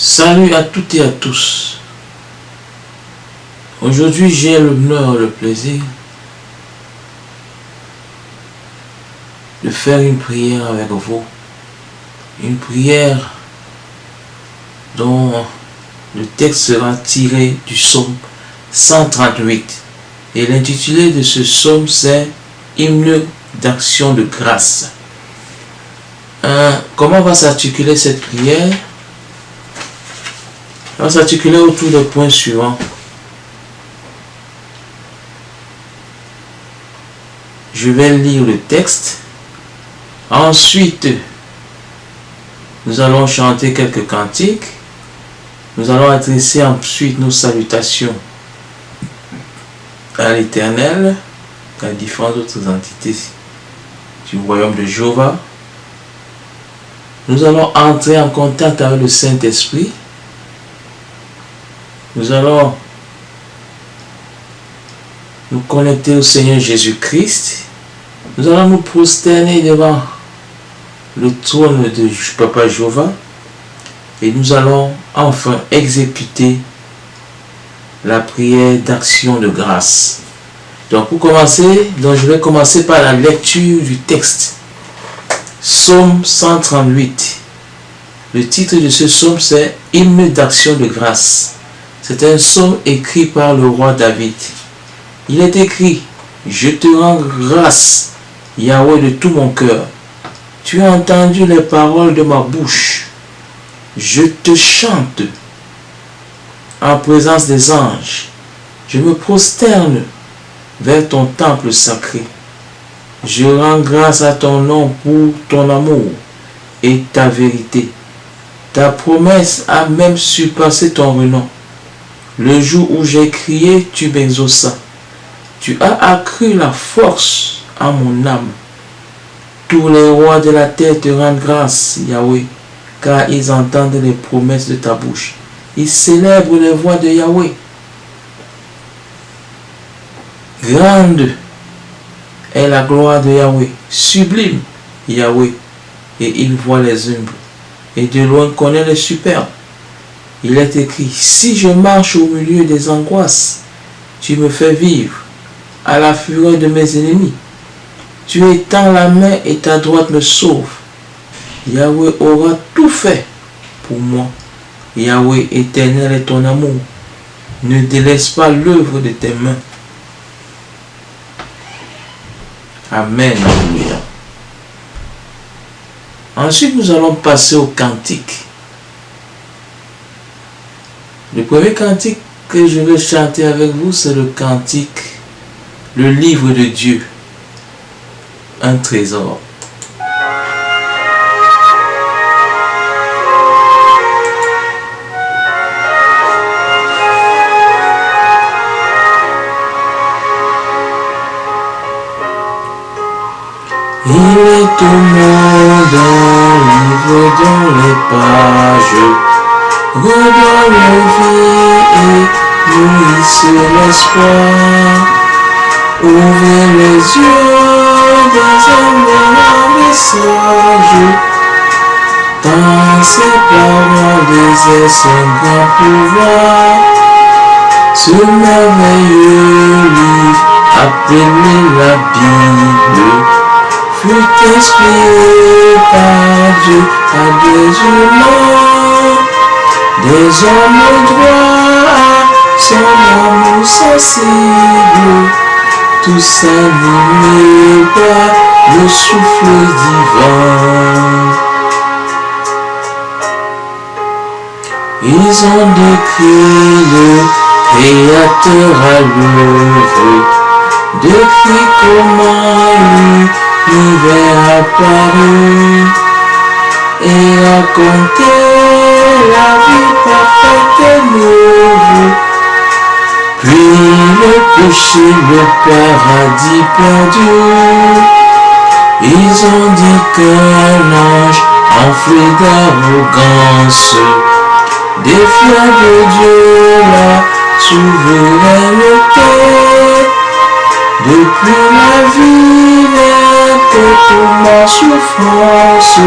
Salut à toutes et à tous. Aujourd'hui, j'ai l'honneur, le plaisir de faire une prière avec vous. Une prière dont le texte sera tiré du psaume 138. Et l'intitulé de ce psaume, c'est Hymne d'action de grâce. Comment va s'articuler cette prière? Elle va s'articuler autour des points suivants. Je vais lire le texte. Ensuite, nous allons chanter quelques cantiques. Nous allons adresser ensuite nos salutations à l'Éternel, à différentes autres entités du royaume de Jéhovah. Nous allons entrer en contact avec le Saint-Esprit. Nous allons nous connecter au Seigneur Jésus-Christ. Nous allons nous prosterner devant le trône de Papa Jéhovah. Et nous allons enfin exécuter la prière d'action de grâce. Donc pour commencer, je vais commencer par la lecture du texte. Psaume 138. Le titre de ce psaume, c'est Hymne d'action de grâce. C'est un psaume écrit par le roi David. Il est écrit: Je te rends grâce, Yahweh, de tout mon cœur. Tu as entendu les paroles de ma bouche. Je te chante en présence des anges. Je me prosterne vers ton temple sacré. Je rends grâce à ton nom pour ton amour et ta vérité. Ta promesse a même surpassé ton renom. Le jour où j'ai crié, tu m'exauças. Tu as accru la force à mon âme. Tous les rois de la terre te rendent grâce, Yahweh, car ils entendent les promesses de ta bouche. Ils célèbrent les voix de Yahweh. Grande est la gloire de Yahweh, sublime Yahweh, et il voit les humbles, et de loin connaît les superbes. Il est écrit: Si je marche au milieu des angoisses, tu me fais vivre à la fureur de mes ennemis. Tu étends la main et ta droite me sauve. Yahweh aura tout fait pour moi. Yahweh, éternel est ton amour. Ne délaisse pas l'œuvre de tes mains. Amen. Alléluia. Ensuite, nous allons passer au cantique. Le premier cantique que je vais chanter avec vous, c'est le cantique, le livre de Dieu, un trésor. Il est au monde un livre dans les pages, redonne vie et nourrisse l'espoir. Ouvrez les yeux des hommes de message. Dans ces paroles exerce un grand pouvoir. Ce merveilleux livre appelé la Bible fut inspiré par Dieu à des humains, des hommes droits, son amour sensible, tous animés par le souffle divin. Ils ont décrit le Créateur à l'œuvre, décrit comment l'univers apparu et raconté la vie parfaite et neuve. Puis le péché, le paradis perdu. Ils ont dit qu'un ange enflé d'arrogance défiant de Dieu la souveraineté. Depuis la vie n'est que pour ma souffrance,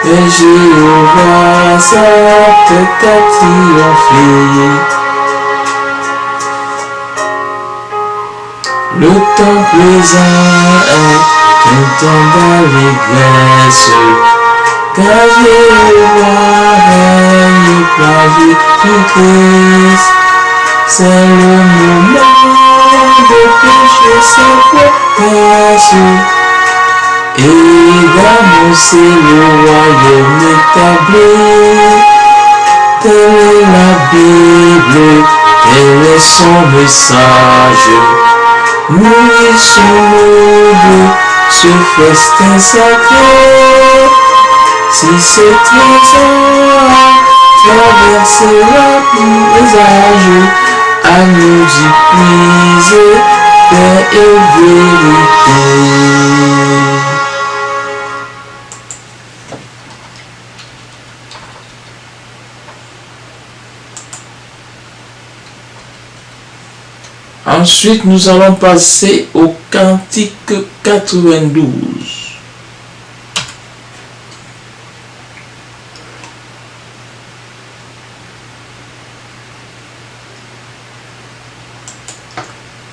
Et Jéhovah, sa tête a triomphé. Le temps présent est un temps d'allégresse, car Jéhovah règne par Jésus-Christ. C'est le moment de pécher sa promesse et d'annoncer le royaume établi. Telle est la Bible, tel est son message. Nourrissons-nous de ce festin sacré. Si ce trésor traverse la paysage, à nous y puiser paix et vérité. Ensuite, nous allons passer au cantique 92.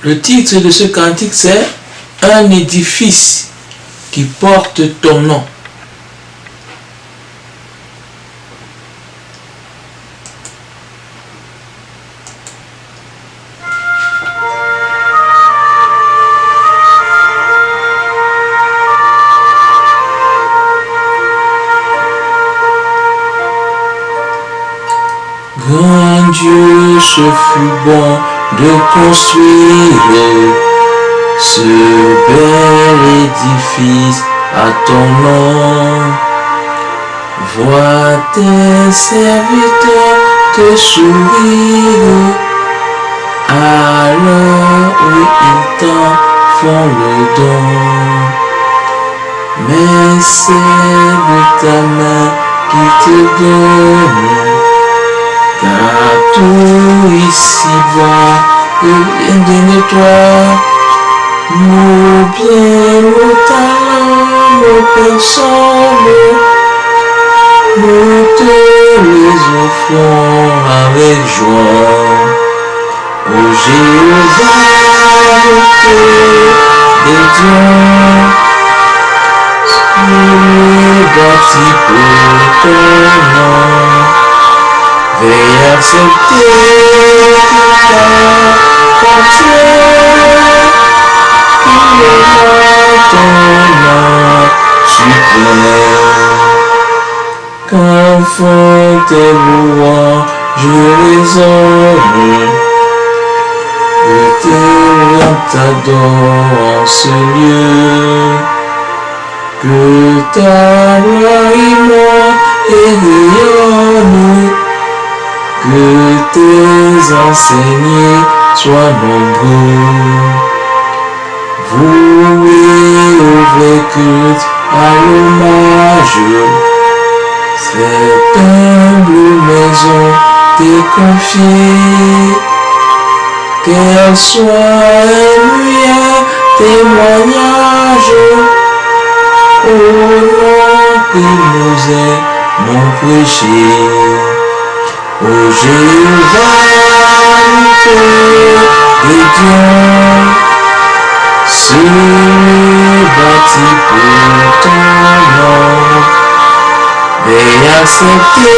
Le titre de ce cantique, c'est « Un édifice qui porte ton nom ». Grand Dieu, ce fut bon de construire ce bel édifice à ton nom. Vois tes serviteurs te sourire à l'heure où ils t'en font le don. Mais c'est de ta main qui te donne, car tout ici-bas vient de toi. Nos biens, nos talents, nos personnes, nous te les offrons avec joie. Ô Jéhovah, nous te dédions, nous bâtis pour ton nom. Veuillez accepter toute ta partie, qui est ton nom suprême. Quand font tes louanges, je les honore, que tes lamps t'adorent en ce lieu, que ta gloire immonde et rayonne, que tes enseignés soient nombreux. Vous ouvrez culte à l'hommage, cette humble maison t'est confiée, qu'elle soit un lumière, témoignage, au nom que nous aimons prêcher. Ô Jéhovah, nous te dédions, ce bâti pour ton nom. Veuillez accepter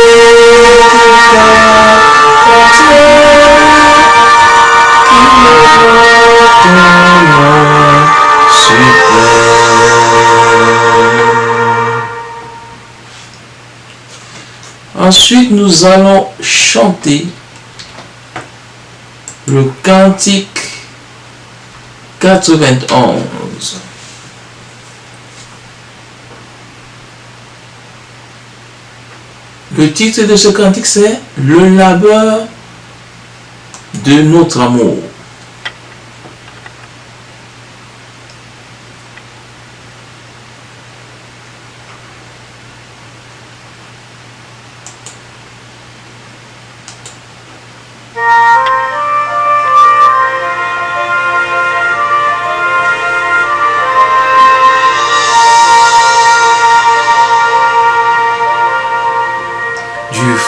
toute ta partie, qui est ton nom suprême. Ensuite, nous allons chanter le cantique 91. Le titre de ce cantique, c'est « Le labeur de notre amour ».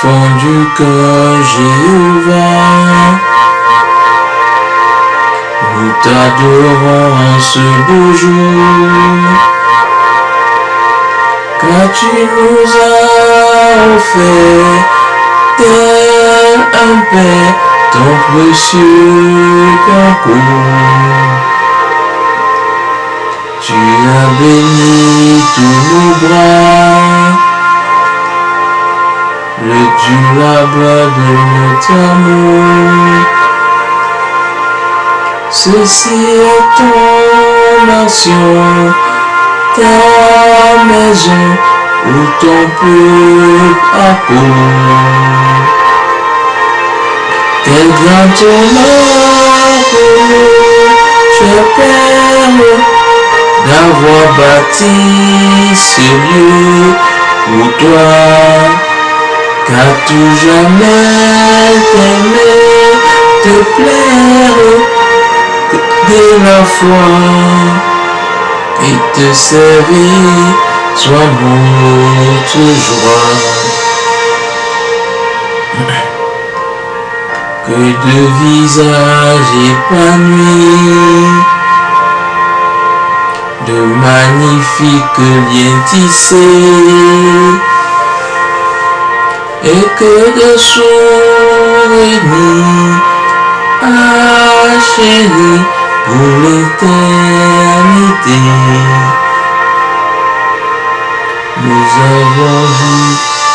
fond du cœur, Jéhovah, nous t'adorons en ce beau jour, car tu nous as offert tel un Père ton précieux concours. Tu as béni tous nos bras, le durable de notre amour. Ceci est ton nation, ta maison où ton peuple accourt. Quel grand honneur pour nous, cher Père, d'avoir bâti ce lieu pour toi, car tout jamais t'aimer, te plaire de la foi et te servir soit notre joie. Que de visages épanouis, de magnifiques liens tissés, et que de souvenirs enchaînés pour l'éternité. Nous avons vu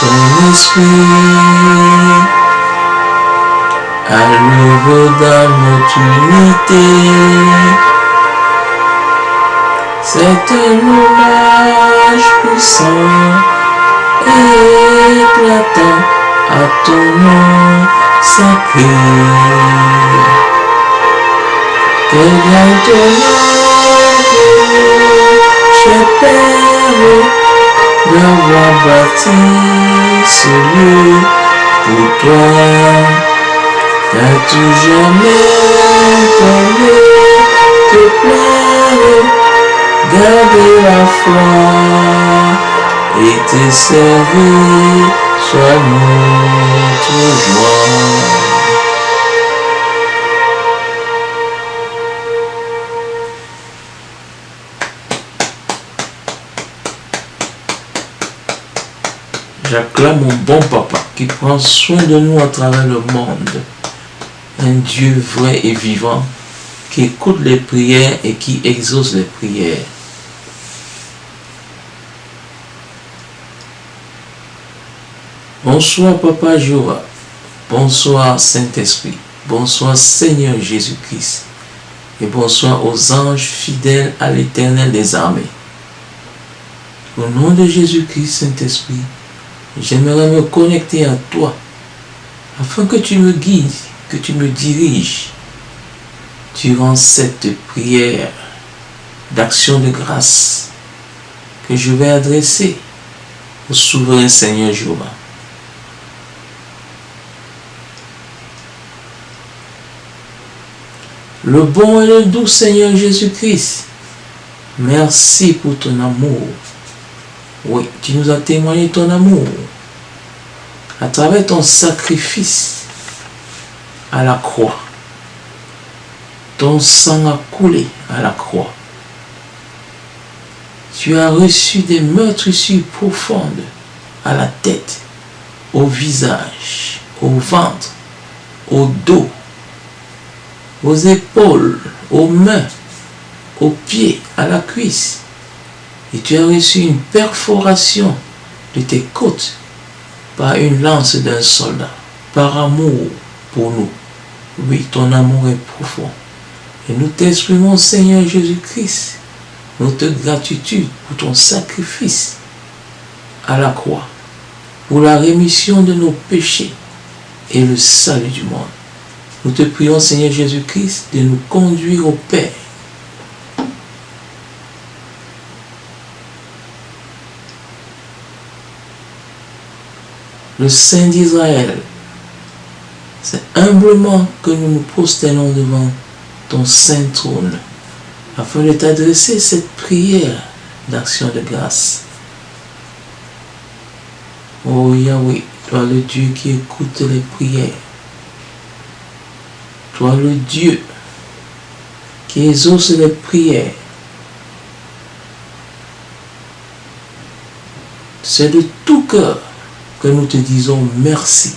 ton esprit à l'œuvre dans notre unité. C'est un hommage puissant et éclatant à ton nom sacré. Quel grand honneur pour nous, cher Père, d'avoir bâti ce lieu pour toi, car tout jamais t'aimer, te plaire, garder la foi et te servir soit notre joie. J'acclame mon bon papa qui prend soin de nous à travers le monde. Un Dieu vrai et vivant qui écoute les prières et qui exauce les prières. Bonsoir Papa Jéhovah, bonsoir Saint-Esprit, bonsoir Seigneur Jésus-Christ et bonsoir aux anges fidèles à l'Éternel des armées. Au nom de Jésus-Christ, Saint-Esprit, j'aimerais me connecter à toi afin que tu me guides, que tu me diriges durant cette prière d'action de grâce que je vais adresser au souverain Seigneur Jéhovah. Le bon et le doux Seigneur Jésus-Christ, merci pour ton amour. Oui, tu nous as témoigné ton amour à travers ton sacrifice à la croix. Ton sang a coulé à la croix. Tu as reçu des meurtrissures profondes à la tête, au visage, au ventre, au dos, aux épaules, aux mains, aux pieds, à la cuisse. Et tu as reçu une perforation de tes côtes par une lance d'un soldat, par amour pour nous. Oui, ton amour est profond. Et nous t'exprimons, Seigneur Jésus-Christ, notre gratitude pour ton sacrifice à la croix, pour la rémission de nos péchés et le salut du monde. Nous te prions, Seigneur Jésus-Christ, de nous conduire au Père. Le Saint d'Israël, c'est humblement que nous nous prosternons devant ton saint trône, afin de t'adresser cette prière d'action de grâce. Oh Yahweh, Toi le Dieu qui écoute les prières. Toi le Dieu qui exauce les prières. C'est de tout cœur que nous te disons merci.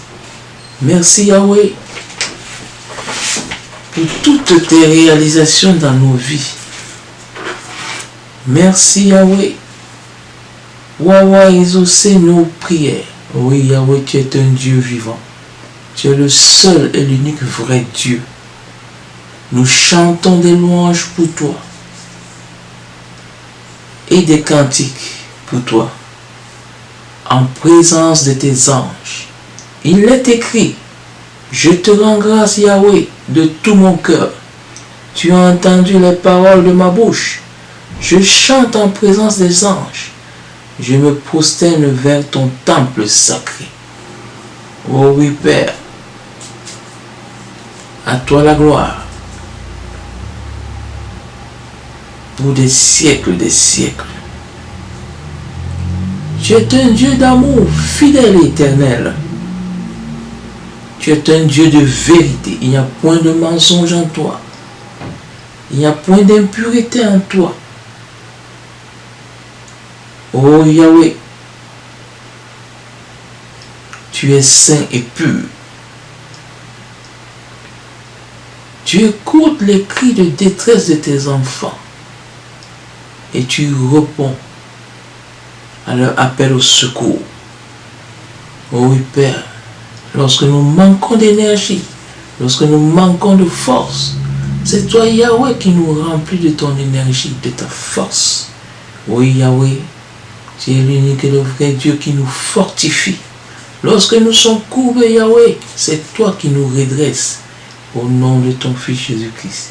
Merci Yahweh pour toutes tes réalisations dans nos vies. Merci Yahweh pour avoir exaucé nos prières. Oui Yahweh, tu es un Dieu vivant. Tu es le seul et l'unique vrai Dieu. Nous chantons des louanges pour toi et des cantiques pour toi en présence de tes anges. Il est écrit: je te rends grâce Yahweh de tout mon cœur. Tu as entendu les paroles de ma bouche. Je chante en présence des anges. Je me prosterne vers ton temple sacré. Oh oui Père, à toi la gloire pour des siècles des siècles. Tu es un Dieu d'amour fidèle et éternel. Tu es un Dieu de vérité. Il n'y a point de mensonge en toi. Il n'y a point d'impureté en toi. Oh Yahweh, tu es saint et pur. Tu écoutes les cris de détresse de tes enfants et tu réponds à leur appel au secours. Oh oui Père, lorsque nous manquons d'énergie, lorsque nous manquons de force, c'est toi Yahweh qui nous remplit de ton énergie, de ta force. Oui Yahweh, tu es l'unique et le vrai Dieu qui nous fortifie. Lorsque nous sommes courbés Yahweh, c'est toi qui nous redresses au nom de ton Fils Jésus-Christ.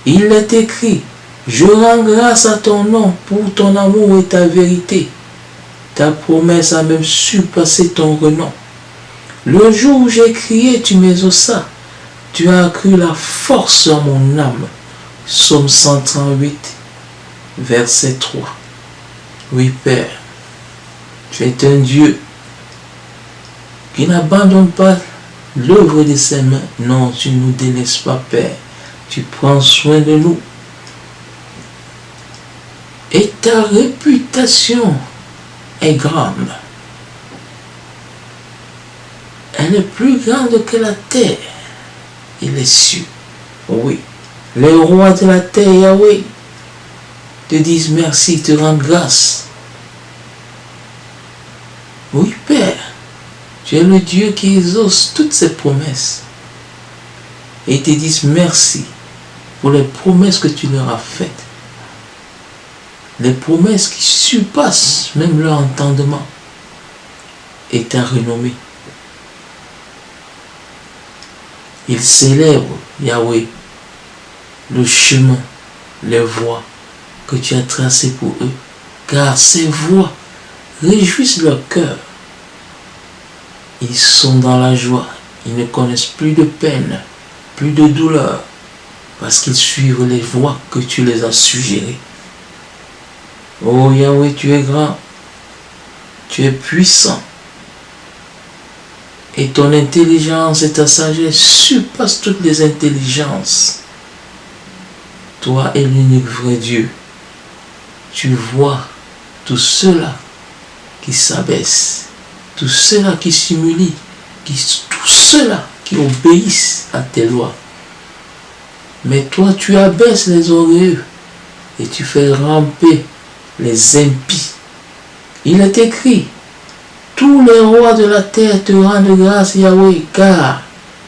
Il est écrit: je rends grâce à ton nom pour ton amour et ta vérité. Ta promesse a même surpassé ton renom. Le jour où j'ai crié, tu m'exauças. Tu as accru la force en mon âme. Psaume 138, verset 3. Oui, Père, tu es un Dieu qui n'abandonne pas l'œuvre de ses mains. Non, tu ne nous délaisses pas, Père. Tu prends soin de nous. Et ta réputation est grande. Elle est plus grande que la terre et les cieux. Oui, les rois de la terre, Yahweh, te disent merci, te rendent grâce. Oui, Père, tu es le Dieu qui exauce toutes ses promesses. Et te disent merci pour les promesses que tu leur as faites. Les promesses qui surpassent même leur entendement et ta renommée. Ils célèbrent, Yahweh, le chemin, les voies que tu as tracées pour eux, car ces voies réjouissent leur cœur. Ils sont dans la joie, ils ne connaissent plus de peine, plus de douleur, parce qu'ils suivent les voies que tu les as suggérées. Oh Yahweh, tu es grand, tu es puissant, et ton intelligence et ta sagesse surpassent toutes les intelligences. Toi es l'unique vrai Dieu. Tu vois tous ceux-là qui s'abaissent, tous ceux-là qui s'humilient, tous ceux-là qui obéissent à tes lois. Mais toi, tu abaisses les orgueilleux et tu fais ramper les impies. Il est écrit: tous les rois de la terre te rendent grâce, Yahweh, car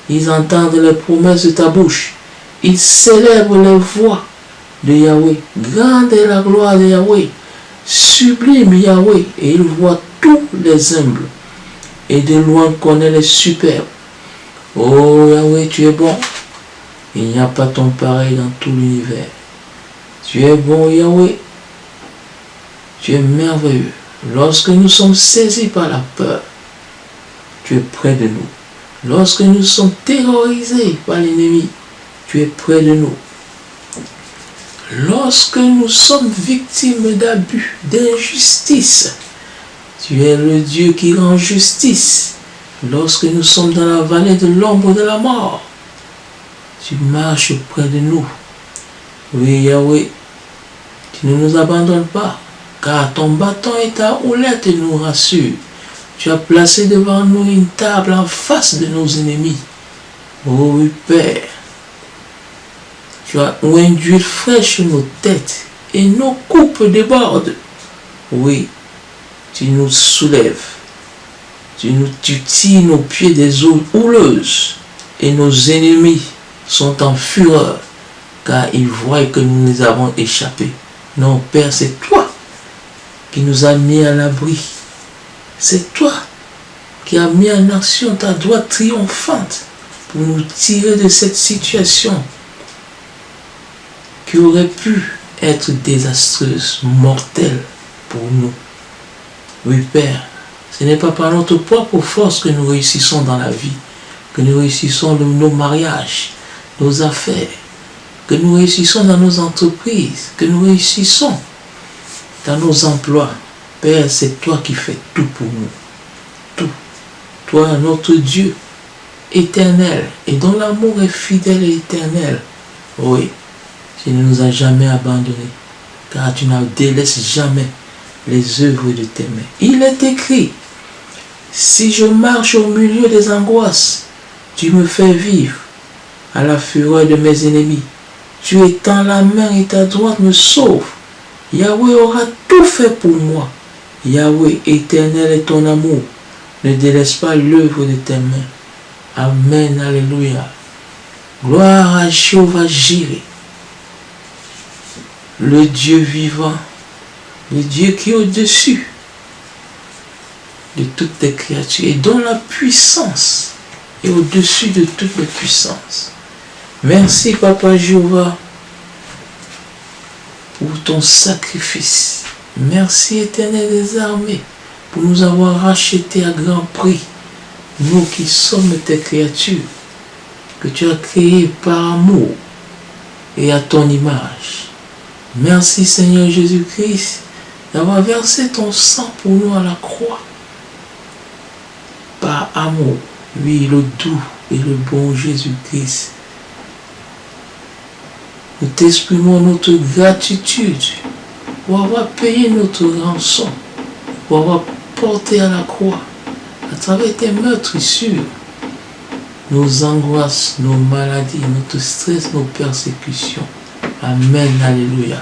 ils entendent les promesses de ta bouche. Ils célèbrent les voies de Yahweh. Grande est la gloire de Yahweh. Sublime Yahweh, et il voit tous les humbles. Et de loin connaît les superbes. Oh Yahweh, tu es bon. Il n'y a pas ton pareil dans tout l'univers. Tu es bon, Yahweh. Tu es merveilleux. Lorsque nous sommes saisis par la peur, tu es près de nous. Lorsque nous sommes terrorisés par l'ennemi, tu es près de nous. Lorsque nous sommes victimes d'abus, d'injustice, tu es le Dieu qui rend justice. Lorsque nous sommes dans la vallée de l'ombre de la mort, tu marches près de nous. Oui, Yahweh, tu ne nous abandonnes pas, car ton bâton et ta houlette nous rassurent. Tu as placé devant nous une table en face de nos ennemis. Oh oui, Père, tu as oint d'huile fraîche sur nos têtes et nos coupes débordent. Oui, tu nous soulèves. Tu tires nos pieds des eaux houleuses et nos ennemis sont en fureur car ils voient que nous les avons échappés. Non, Père, c'est toi qui nous as mis à l'abri. C'est toi qui as mis en action ta droite triomphante pour nous tirer de cette situation qui aurait pu être désastreuse, mortelle pour nous. Oui, Père, ce n'est pas par notre propre force que nous réussissons dans la vie, que nous réussissons dans nos mariages, nos affaires, que nous réussissons dans nos entreprises, que nous réussissons dans nos emplois. Père, c'est toi qui fais tout pour nous. Tout. Toi, notre Dieu éternel, et dont l'amour est fidèle et éternel. Oui, tu ne nous as jamais abandonnés, car tu ne délaisses jamais les œuvres de tes mains. Il est écrit, si je marche au milieu des angoisses, tu me fais vivre à la fureur de mes ennemis. Tu étends la main et ta droite me sauve. Yahweh aura tout fait pour moi. Yahweh, éternel est ton amour. Ne délaisse pas l'œuvre de tes mains. Amen, alléluia. Gloire à Jéhovah Jireh, le Dieu vivant, le Dieu qui est au-dessus de toutes les créatures et dont la puissance est au-dessus de toutes les puissances. Merci, Papa Jéhovah, pour ton sacrifice. Merci, Éternel des armées, pour nous avoir rachetés à grand prix, nous qui sommes tes créatures, que tu as créées par amour et à ton image. Merci, Seigneur Jésus-Christ, d'avoir versé ton sang pour nous à la croix. Par amour, oui, le doux et le bon Jésus-Christ. Nous t'exprimons notre gratitude pour avoir payé notre rançon, pour avoir porté à la croix, à travers tes meurtrissures, nos angoisses, nos maladies, notre stress, nos persécutions. Amen, alléluia.